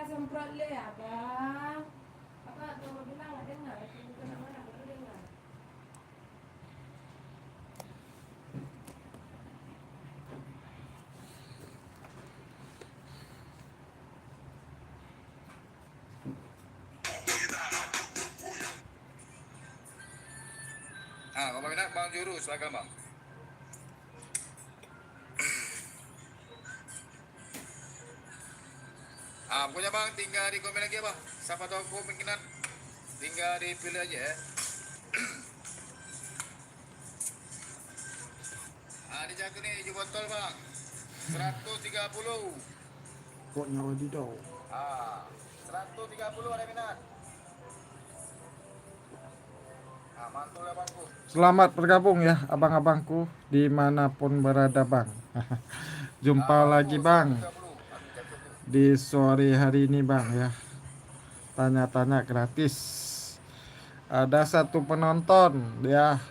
semprot le abang. Apa tuh bilang nggak dengar? Kena mana baru dengar. Kalau minat Bang Juru, silakan Bang. Punya Bang, tinggal di komen lagi ya Bang. Siapa tahu aku minat, tinggal dipilih aja ya. Dijaga nih hijau botol Bang, 130. Pokoknya wadidaw. 130 ada minat. Mantul ya Bangku. Selamat bergabung ya abang-abangku dimanapun berada Bang. Jumpa lagi Bang di sore hari ini Bang ya. Tanya-tanya gratis. Ada satu penonton dia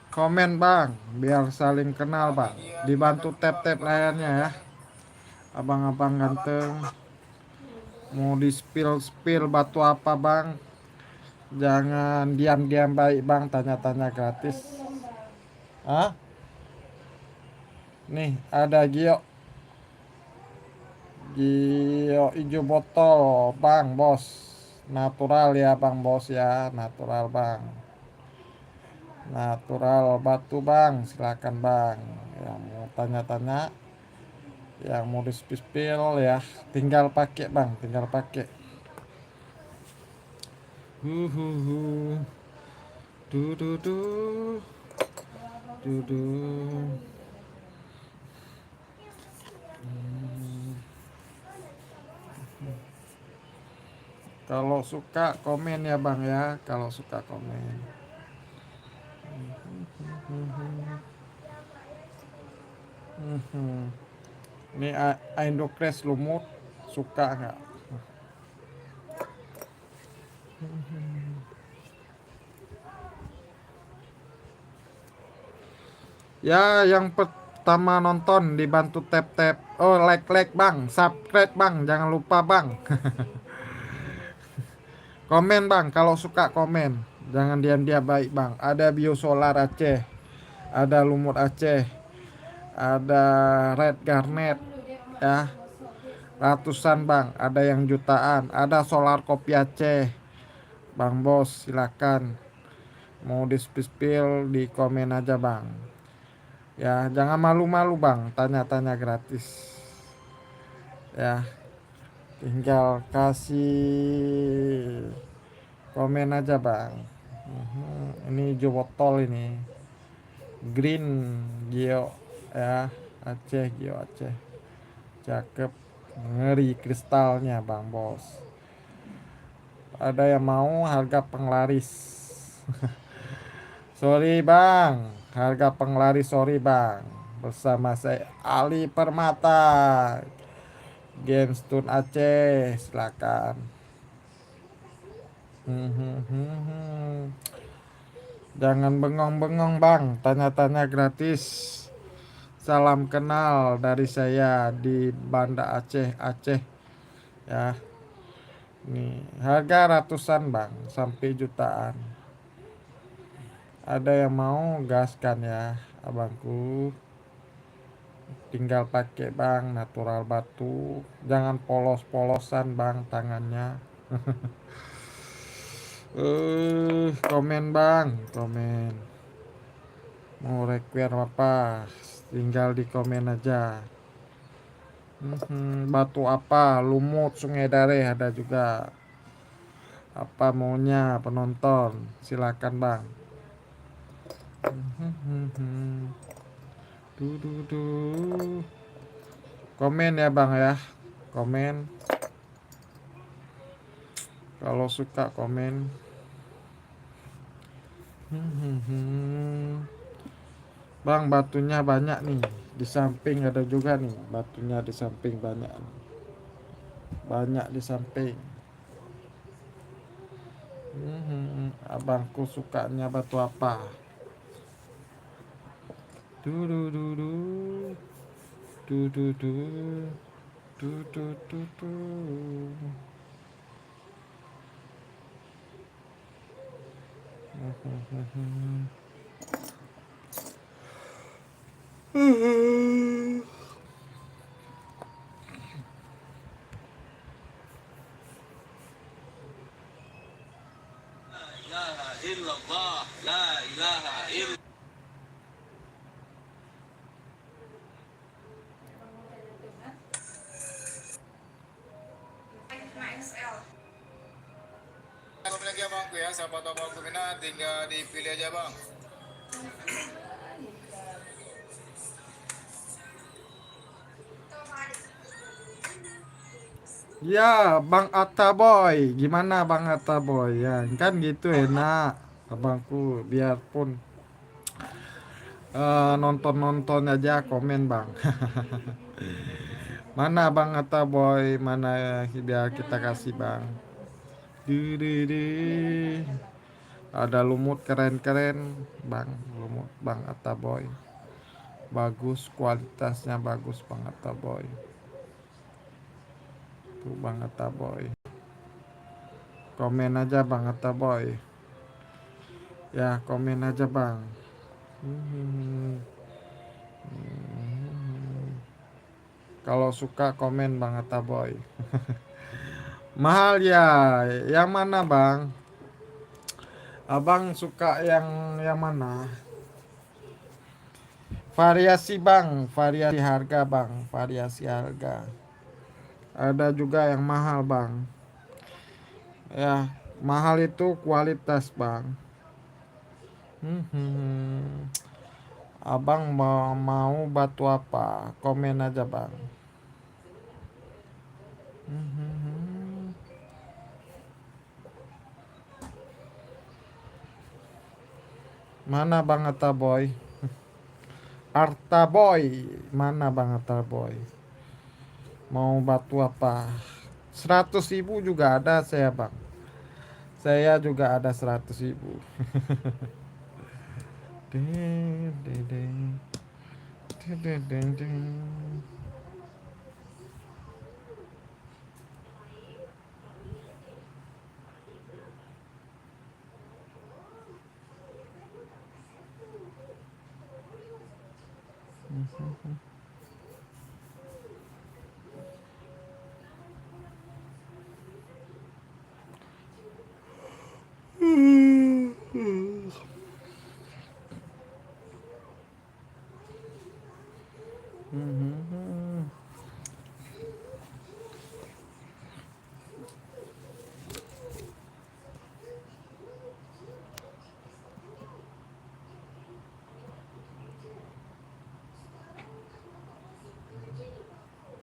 komen Bang, biar saling kenal Bang. Dibantu tap-tap layarnya ya. Abang-abang ganteng mau di spill batu apa Bang? Jangan diam-diam baik Bang, tanya-tanya gratis. Hah? Nih ada Gio hijau botol Bang Bos. Natural ya Bang Bos ya, natural Bang. Natural batu Bang, silakan Bang. Yang mau tanya-tanya, yang mau di-spill ya, tinggal pakai Bang, tinggal pakai. Du du du. Du du. Kalau suka komen ya Bang ya, kalau suka komen. Ini Indocrash lumut, suka nggak? Ya, yang pertama nonton dibantu tap-tap. Oh, like Bang, subscribe Bang, jangan lupa Bang. Komen Bang, kalau suka komen. Jangan diam-diam baik Bang. Ada biosolar Aceh, ada lumut Aceh, ada red garnet ya. Ratusan Bang, ada yang jutaan, ada solar kopi Aceh. Bang Bos, silakan. Mau di-spill di komen aja Bang. Ya, jangan malu-malu Bang, tanya-tanya gratis. Ya, tinggal kasih komen aja Bang. Ini hijau botol ini. Green Gio ya, Aceh Gio Aceh. Cakep, ngeri kristalnya Bang Bos. Ada yang mau harga penglaris. Sorry Bang, harga penglaris sorry Bang. Bersama saya Ali Permata, Gemstone Aceh, silakan. Jangan bengong-bengong Bang, tanya-tanya gratis. Salam kenal dari saya di Banda Aceh, Aceh ya. Nih, harga ratusan Bang, sampai jutaan. Ada yang mau gaskan ya, abangku. Tinggal pakai Bang, natural batu. Jangan polos-polosan Bang tangannya. Komen Bang, komen. Mau require apa? Tinggal di komen aja. Batu apa? Lumut Sungai Dare ada juga. Apa maunya penonton? Silakan Bang. Komen ya Bang ya. Komen. Kalau suka komen. Bang, batunya banyak nih. Di samping ada juga nih. Batunya di samping banyak. Banyak di samping. Abangku sukanya batu apa? Du du du du. Du du du. Du du du du. Komen lagi ya bangku ya, siapa tahu bangku minat tinggal dipilih aja bang. Ya, Bang Atta Boy, gimana Bang Atta Boy? Ya, kan gitu enak, abangku. Biarpun nonton-nonton aja komen Bang. Mana Bang Atta Boy? Mana biar kita kasih Bang. Di. Ada lumut keren-keren Bang, lumut Bang Atta Boy. Bagus, kualitasnya bagus Bang Atta Boy. Tuh Bang Atta Boy. Komen aja Bang Atta Boy. Ya, komen aja Bang. Kalau suka komen Bang Atta Boy. Mahal ya. Yang mana Bang? Abang suka yang mana? Variasi Bang, variasi harga Bang, variasi harga. Ada juga yang mahal Bang. Ya, mahal itu kualitas Bang. Abang mau batu apa? Komen aja Bang. Mana Bang Atta Boy? Arta Boy, mana Bang Atta Boy? Mau batu apa? 100.000 juga ada saya Bang. Saya juga ada 100.000. Ding, ding, ding. Ding, ding, ding, ding.